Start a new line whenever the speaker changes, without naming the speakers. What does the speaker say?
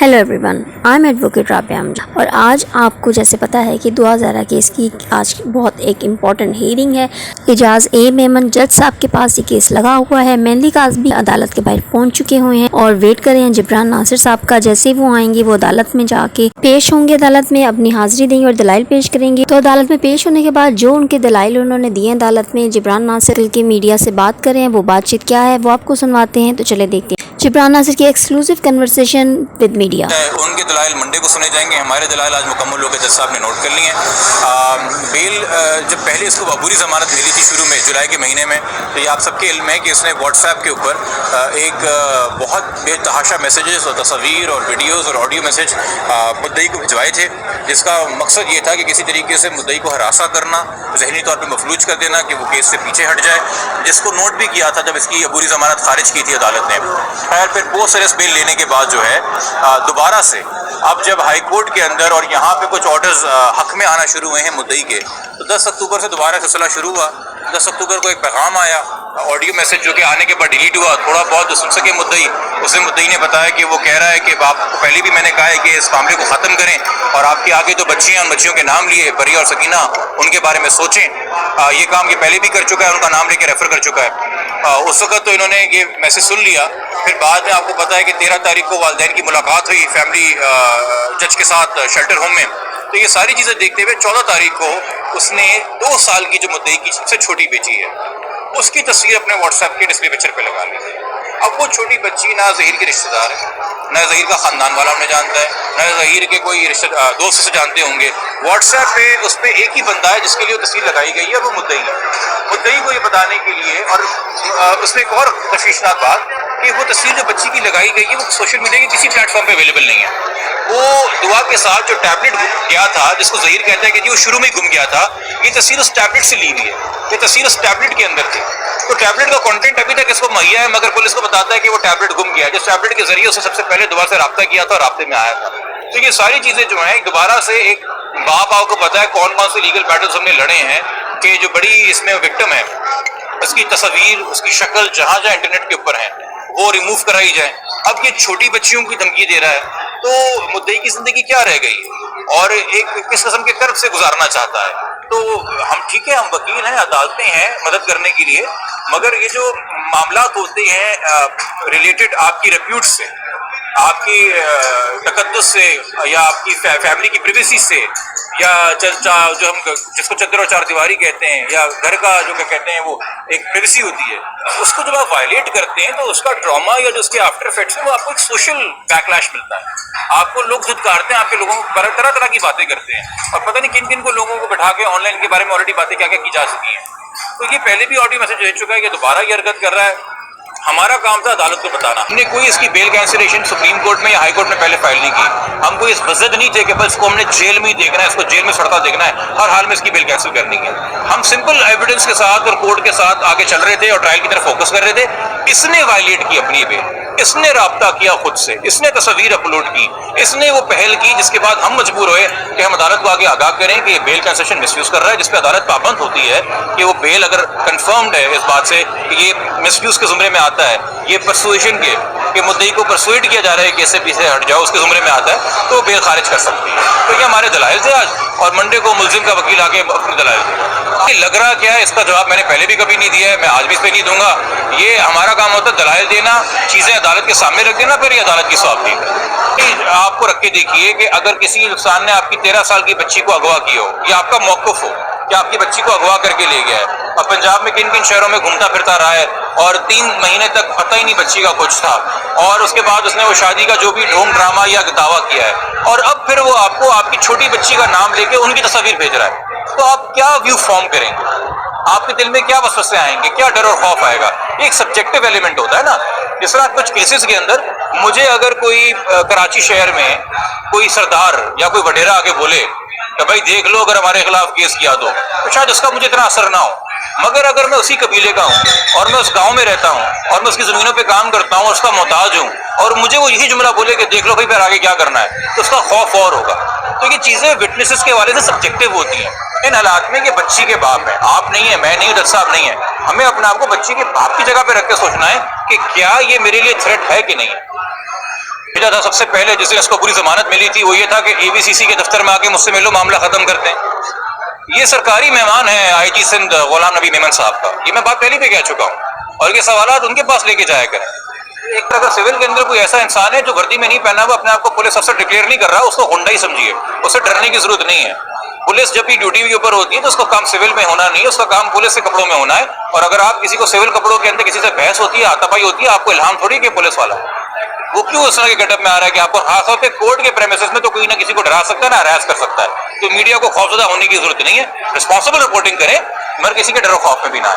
Hello everyone, I am advocate Rabia Amjad और आज आपको जैसे पता है कि 2011 केस की आज बहुत एक इम्पॉर्टेंट हियरिंग है। एजाज ए मेमन जज साहब के पास ये केस लगा हुआ है। मेहंदी काज भी अदालत के बाहर पहुंच चुके हुए हैं और वेट कर रहे हैं जिब्रान नासिर साहब का। जैसे वो आएंगे वो अदालत में जाके पेश होंगे, अदालत में अपनी हाजिरी देंगे और दलाइल पेश करेंगे। तो अदालत में पेश होने के बाद जो उनके दलाइल उन्होंने दिए अदालत में, जिब्रान नासिर के मीडिया से बात कर रहे हैं, वो बातचीत क्या है वो आपको सुनवाते हैं। तो चले देखते हैं जिब्रान नासिर की एक्सक्लूसिव कन्वर्सेशन विद मीडिया।
उनके दलाइल मंडे को सुने जाएंगे, हमारे दलाइल आज मुकम्मल हो गए, जज साहब ने नोट कर लिए हैं। बेल जब पहले इसको अबूरी ज़मानत मिली थी शुरू में जुलाई के महीने में, तो ये आप सबके इल्म है कि इसने व्हाट्सएप के ऊपर एक बहुत बेतहाशा मैसेजेस और तस्वीर और वीडियोज़ और ऑडियो मैसेज मुद्दई को भिजवाए थे, जिसका मकसद ये था कि किसी तरीके से मुद्दई को हरासा करना, ज़हनी तौर पर मफलूज कर देना कि वो केस से पीछे हट जाए, जिसको नोट भी किया था जब इसकी अबूरी ज़मानत खारिज की थी अदालत ने। खैर फिर पोस्ट अरेस्ट बेल लेने के बाद जो है दोबारा से अब जब हाई कोर्ट के अंदर और यहाँ पे कुछ ऑर्डर्स हक में आना शुरू हुए हैं मुद्दई के, तो 10 अक्टूबर से दोबारा सिलसिला शुरू हुआ। 10 अक्टूबर को एक पैगाम आया, ऑडियो मैसेज जो कि आने के बाद डिलीट हुआ, थोड़ा बहुत जो सुन सके मुद्दई, उसमें मुद्दई ने बताया कि वो कह रहा है कि आपको पहले भी मैंने कहा है कि इस मामले को ख़त्म करें और आपके आगे जो बच्चियाँ उन बच्चियों के नाम लिए, बरिया और सकीना, उनके बारे में सोचें। ये काम ये पहले भी कर चुका है, उनका नाम लेके रेफ़र कर चुका है। उस वक्त तो इन्होंने ये मैसेज सुन लिया। फिर बाद में आपको पता है कि 13 तारीख को वालिदैन की मुलाकात हुई फैमिली जज के साथ शेल्टर होम में। तो ये सारी चीज़ें देखते हुए 14 तारीख को उसने 2 साल की जो मुद्दई की सबसे छोटी बेटी है उसकी तस्वीर अपने व्हाट्सएप के डिस्प्ले पिक्चर पे लगा ली। अब वो छोटी बच्ची ना ज़हीर के रिश्तेदार है, ना ज़हीर का ख़ानदान वाला उन्हें जानता है, ना ज़हीर के कोई दोस्त से जानते होंगे। व्हाट्सएप पे उस पर एक ही बंदा है जिसके लिए वो तस्वीर लगाई गई है, वो मुद्दई है। मुद्दई को ये बताने के लिए, और उसमें एक और तशवीशनाक बात कि वो तस्वीर जो बच्ची की लगाई गई है वो सोशल मीडिया के किसी प्लेटफॉर्म पे अवेलेबल नहीं है। वो दुआ के साथ जो टैबलेट गया था, जिसको ज़हीर कहता है कि जी वो शुरू में ही गुम गया था, ये तस्वीर उस टैबलेट से ली हुई है, ये तस्वीर उस टैबलेट के अंदर थी। तो टैबलेट का कंटेंट अभी तक इसको मुहैया है, मगर पुलिस को बताता है कि वो टैबलेट गुम गया है, जिस टैबलेट के जरिए उसने सबसे पहले दोबारा से रब्ता किया था और राब्ते में आया था। तो ये सारी चीज़ें जो हैं दोबारा से एक बाप को पता है कौन कौन से लीगल बैटल्स हमने लड़े हैं कि जो बड़ी इसमें विक्टिम है उसकी तस्वीर, उसकी शक्ल जहाँ जहाँ इंटरनेट के ऊपर है वो रिमूव कराई जाए। अब ये छोटी बच्चियों की धमकी दे रहा है, तो मुद्दई की जिंदगी क्या रह गई और एक किस किस्म के कर्ब से गुजारना चाहता है। तो हम ठीक है, हम वकील हैं, अदालतें हैं मदद करने के लिए, मगर ये जो मामलात होते हैं रिलेटेड आपकी रेप्यूट से, आपकी तकद्दुस से, या आपकी फैमिली की प्रिवेसी से, या जो हम जिसको चद्दर और चारदीवारी कहते हैं, या घर का जो कहते हैं वो एक प्रिवेसी होती है, उसको जब आप वायलेट करते हैं तो उसका ट्रॉमा या जो उसके आफ्टर इफेक्ट्स हैं वो आपको एक सोशल बैकलैश मिलता है। आपको लोग धुतकारते हैं, आपके लोगों को तरह तरह की बातें करते हैं और पता नहीं किन किन को लोगों को बैठा के ऑनलाइन के बारे में ऑलरेडी बातें क्या क्या की जा चुकी हैं। तो ये पहले भी ऑडियो मैसेज भेज चुका है कि दोबारा ये हरकत कर रहा है। हमारा काम था अदालत को बताना। हमने कोई इसकी बेल कैंसिलेशन सुप्रीम कोर्ट में या हाई कोर्ट में पहले फाइल नहीं की। हम कोई इस बजद नहीं थे कि बस इसको हमने जेल में ही देखना है, इसको जेल में सड़ता देखना है, हर हाल में इसकी बेल कैंसिल करनी है। हम सिंपल एविडेंस के साथ और कोर्ट के साथ आगे चल रहे थे और ट्रायल की तरफ फोकस कर रहे थे। इसने वायलेट की अपनी बेल, इसने राब्ता किया खुद से, इसने तस्वीर अपलोड की, इसने वो पहल की, जिसके बाद हम मजबूर हुए कि हम अदालत को आगे आगाह करें कि ये बेल कैंसिलेशन मिसयूज कर रहा है, जिसपे अदालत पाबंद होती है कि वो बेल अगर कंफर्म्ड है इस बात से कि ये मिसयूज के जुमरे में आता है, ये परसुएशन के मुद्दई को परसुएट किया जा रहा है कि इससे पीछे हट जाओ, उसके जुमरे में आता है, तो बेल खारिज कर सकती है। तो ये हमारे दलाइल थे आज, और मंडे को मुलजिम का वकील आके अपने दलाइल थे। लग रहा क्या है, इसका जवाब मैंने पहले भी कभी नहीं दिया है, मैं आज भी इस पर नहीं दूंगा। ये हमारा काम होता है दलाइल देना, चीज़ें अदालत के सामने रख देना, फिर ये अदालत की सवाब दी। आपको रख के देखिए कि अगर किसी इंसान ने आपकी 13 साल की बच्ची को अगवा किया हो, या आपका मौक़िफ़ हो कि आपकी बच्ची को अगवा करके ले गया है और पंजाब में किन किन शहरों में घूमता फिरता रहा है और 3 महीने तक पता ही नहीं बच्ची का कुछ था, और उसके बाद उसने वो शादी का जो भी ढोंग ड्रामा या दावा किया है, और अब फिर वो आपको आपकी छोटी बच्ची का नाम लेके उनकी तस्वीर भेज रहा है, तो आप क्या व्यू फॉर्म करेंगे? आपके दिल में क्या वसवसे आएंगे, क्या डर और खौफ आएगा? एक सब्जेक्टिव एलिमेंट होता है ना। जिस तरह कुछ केसेस के अंदर मुझे अगर कोई कराची शहर में कोई सरदार या कोई वडेरा आके बोले कि भाई देख लो अगर हमारे खिलाफ केस किया तो शायद उसका मुझे इतना असर ना हो, मगर अगर मैं उसी कबीले का हूँ और मैं उस गांव में रहता हूँ और मैं उसकी ज़मीनों पे काम करता हूँ और उसका मोहताज हूँ, और मुझे वो यही जुमला बोले कि देख लो भाई फिर आगे क्या करना है, तो उसका खौफ और होगा। तो ये चीज़ें विटनेसेस के हवाले से सब्जेक्टिव होती हैं। इन हालात में कि बच्ची के बाप है, आप नहीं है, मैं नहीं हूँ, जज साहब नहीं है, हमें अपने आप को बच्ची के बाप की जगह पे रख के सोचना है कि क्या ये मेरे लिए थ्रेट है कि नहीं है। भेजा था सबसे पहले जिस दिन इसको पूरी जमानत मिली थी वो ये था कि ABCC के दफ्तर में आके मुझसे मिलो, मामला खत्म करते हैं। ये सरकारी मेहमान है IG सिंध गुलाम नबी मेमन साहब का, ये मैं बात पहले भी कह चुका हूँ, और ये सवालात उनके पास लेके जाया करें। एक अगर सिविल के अंदर कोई ऐसा इंसान है जो वर्दी में नहीं पहना हुआ, अपने आप को पुलिस अफसर डिक्लेयर नहीं कर रहा, उसको गुंडा ही समझिए, उसे डरने की जरूरत नहीं है। पुलिस जब भी ड्यूटी के ऊपर होती है तो उसका काम सिविल में होना नहीं है, उसका काम पुलिस के कपड़ों में होना है। और अगर आप किसी को सिविल कपड़ों के अंदर किसी से बहस होती है, हाथापाई होती है, आपको इल्हाम थोड़ी कि पुलिस वाला वो क्यों उस तरह के गेटअप में आ रहा है कि आपको खासतौर पे कोर्ट के प्रेमिसेस में तो कोई ना किसी को डरा सकता है ना हरास कर सकता है। तो मीडिया को खौफजदा होने की जरूरत नहीं है, रिस्पॉन्सिबल रिपोर्टिंग करें, मगर किसी के डर खौफ में भी ना आए।